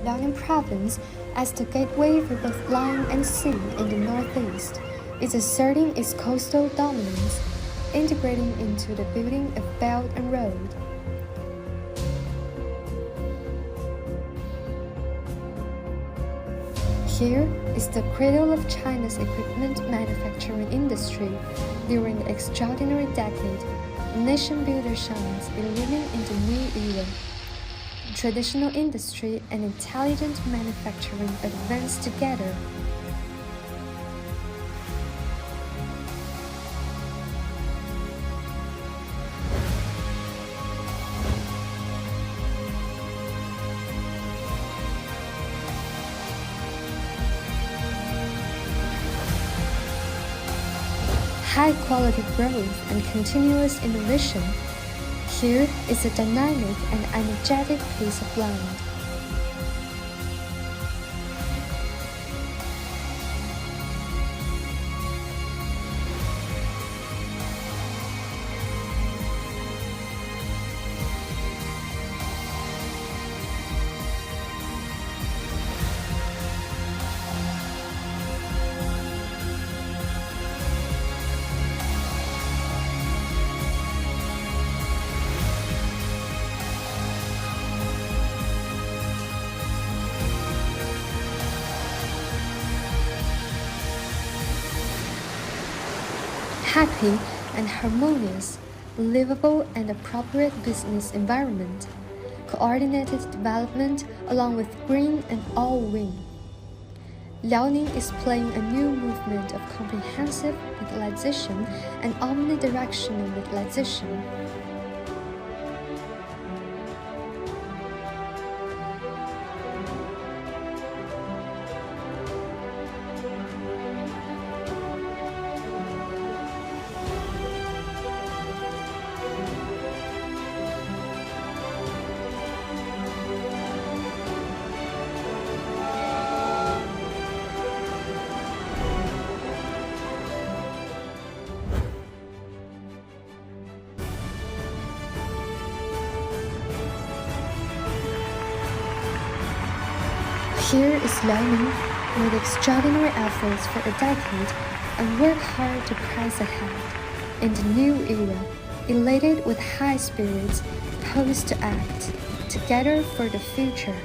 Liaoning Province, as the gateway for both land and sea in the northeast, is asserting its coastal dominance, integrating into the building of Belt and Road. Here is the cradle of China's equipment manufacturing industry during the extraordinary decade. Nation builder shines, believing in the new era. Traditional industry and intelligent manufacturing advance together. High-quality growth and continuous innovation. Here is a dynamic and energetic piece of land. Happy and harmonious, livable and appropriate business environment, coordinated development along with green and all-win. Liaoning is playing a new movement of comprehensive vitalization and omnidirectional vitalization. Here is Liaoning, with extraordinary efforts for a decade, and work hard to press ahead in the new era, elated with high spirits, poised to act together for the future.